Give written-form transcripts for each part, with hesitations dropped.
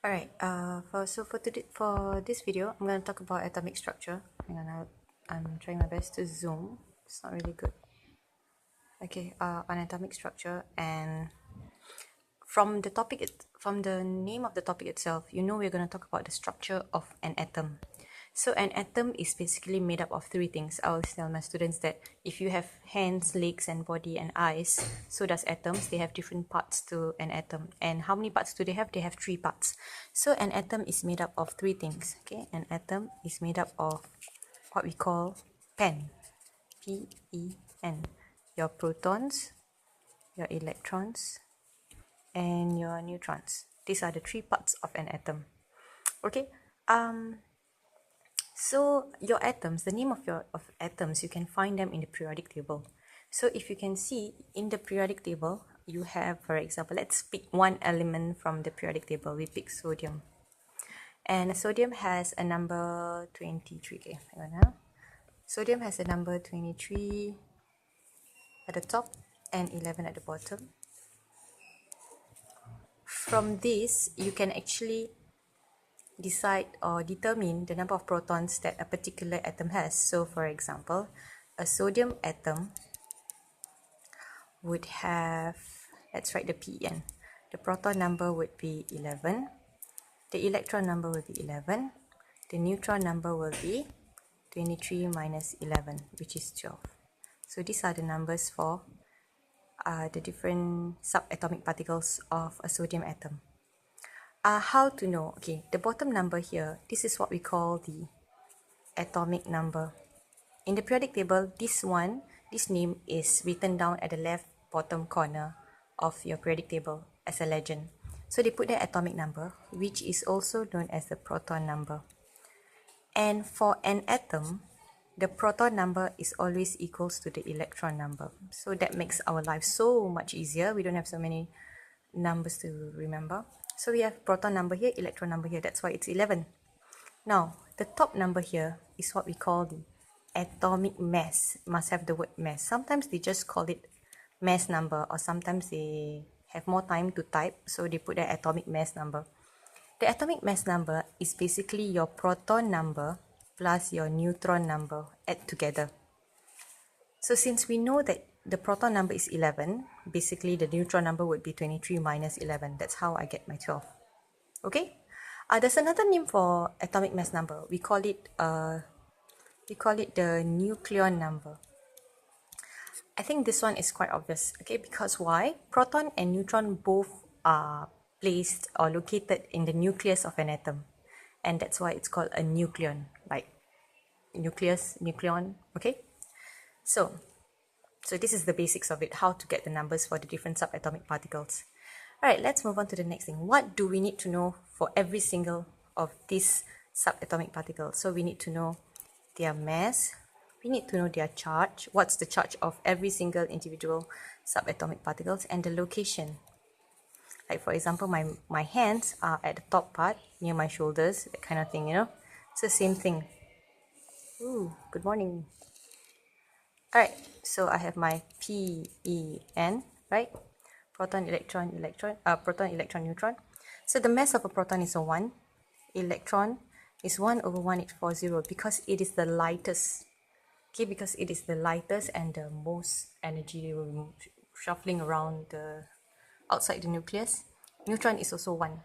Alright, for this video, I'm going to talk about atomic structure. Hang on, I'm trying my best to zoom. It's not really good. Okay, on atomic structure, and from the name of the topic itself, you know we're going to talk about the structure of an atom. So an atom is basically made up of three things. I always tell my students that if you have hands, legs, and body and eyes, so does atoms. They have different parts to an atom. And how many parts do they have? They have three parts. So an atom is made up of three things. Okay, an atom is made up of what we call PEN, P-E-N. Your protons, your electrons, and your neutrons. These are the three parts of an atom. Okay. So your atoms, the name of atoms, you can find them in the periodic table. So if you can see in the periodic table, you have, for example, let's pick one element from the periodic table. We pick sodium. And sodium has a number 23. Okay, hang on now. Sodium has a number 23 at the top and 11 at the bottom. From this, you can actually decide or determine the number of protons that a particular atom has. So for example, a sodium atom would have, let's write the PN. The proton number would be 11. The electron number will be 11. The neutron number will be 23 minus 11, which is 12. So these are the numbers for the different subatomic particles of a sodium atom. How to know? Okay, the bottom number here, this is what we call the atomic number. In the periodic table, this name is written down at the left bottom corner of your periodic table as a legend. So they put the atomic number, which is also known as the proton number. And for an atom, the proton number is always equals to the electron number. So that makes our life so much easier. We don't have so many numbers to remember. So we have proton number here, electron number here. That's why it's 11. Now, the top number here is what we call the atomic mass. Must have the word mass. Sometimes they just call it mass number, or sometimes they have more time to type, so they put the atomic mass number. The atomic mass number is basically your proton number plus your neutron number add together. So since we know that the proton number is 11, basically the neutron number would be 23 minus 11. That's how I get my 12. Okay? There's another name for atomic mass number. We call it the Nucleon number. I think this one is quite obvious. Okay, because why? Proton and neutron both are placed or located in the nucleus of an atom, and that's why it's called a nucleon, like nucleus, nucleon. Okay, so this is the basics of it, how to get the numbers for the different subatomic particles. All right, let's move on to the next thing. What do we need to know for every single of these subatomic particles? So we need to know their mass, we need to know their charge, what's the charge of every single individual subatomic particles, and the location. Like for example, my hands are at the top part, near my shoulders, that kind of thing, you know. It's the same thing. Ooh, good morning. Alright, so I have my PEN, right? Proton, electron, neutron. So the mass of a proton is a 1. Electron is 1 over 1840 because it is the lightest. Okay, because it is the lightest and the most energy shuffling around outside the nucleus. Neutron is also 1.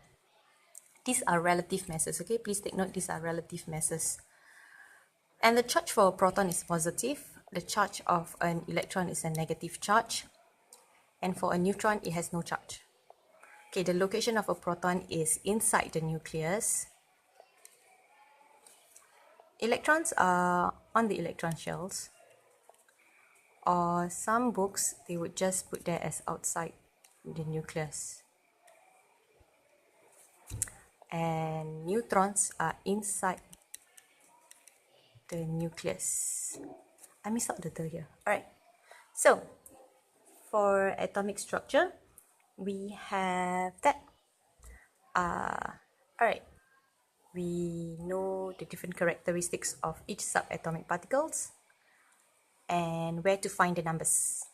These are relative masses, okay? Please take note, these are relative masses. And the charge for a proton is positive. The charge of an electron is a negative charge. And for a neutron, it has no charge. Okay, the location of a proton is inside the nucleus. Electrons are on the electron shells. Or some books, they would just put that as outside the nucleus. And neutrons are inside the nucleus. I missed out the "the" here. Alright, so for atomic structure, we have that. Alright, we know the different characteristics of each subatomic particles and where to find the numbers.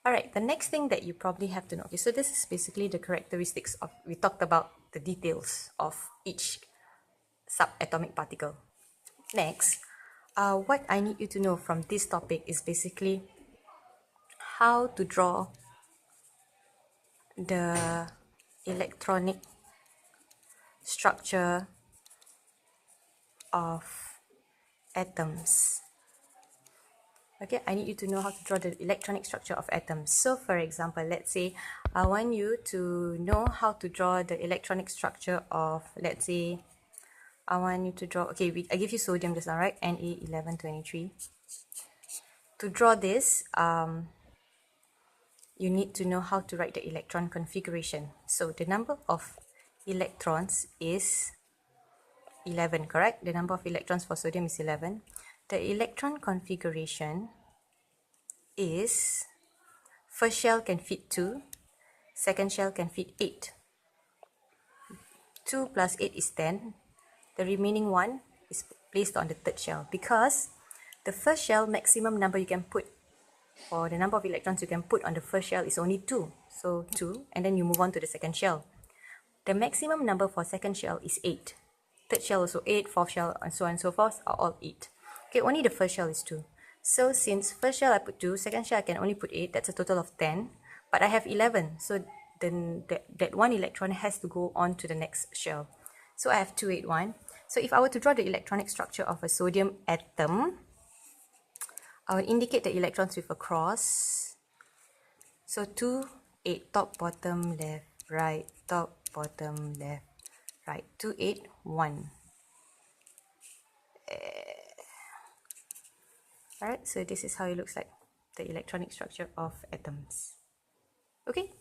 Alright, the next thing that you probably have to know. Okay, so this is basically the characteristics of, we talked about the details of each subatomic particle. Next, what I need you to know from this topic is basically how to draw the electronic structure of atoms. Okay, I need you to know how to draw the electronic structure of atoms. So for example, let's say I want you to know how to draw the electronic structure of, let's say, I want you to draw, okay, I give you sodium just now, right? Na1123. To draw this, you need to know how to write the electron configuration. So the number of electrons is 11, correct? The number of electrons for sodium is 11. The electron configuration is, first shell can fit 2, second shell can fit 8. 2 plus 8 is 10. The remaining one is placed on the third shell because the first shell maximum number you can put, or the number of electrons you can put on the first shell is only 2. So 2, and then you move on to the second shell. The maximum number for second shell is 8. Third shell also 8, fourth shell and so on and so forth are all 8. Okay, only the first shell is 2. So since first shell I put 2, second shell I can only put 8, that's a total of 10. But I have 11, so then that one electron has to go on to the next shell. So I have 281. So if I were to draw the electronic structure of a sodium atom, I will indicate the electrons with a cross. So 2, 8, top, bottom, left, right, top, bottom, left, right, 2, 8, 1. Alright, so this is how it looks like, the electronic structure of atoms. Okay,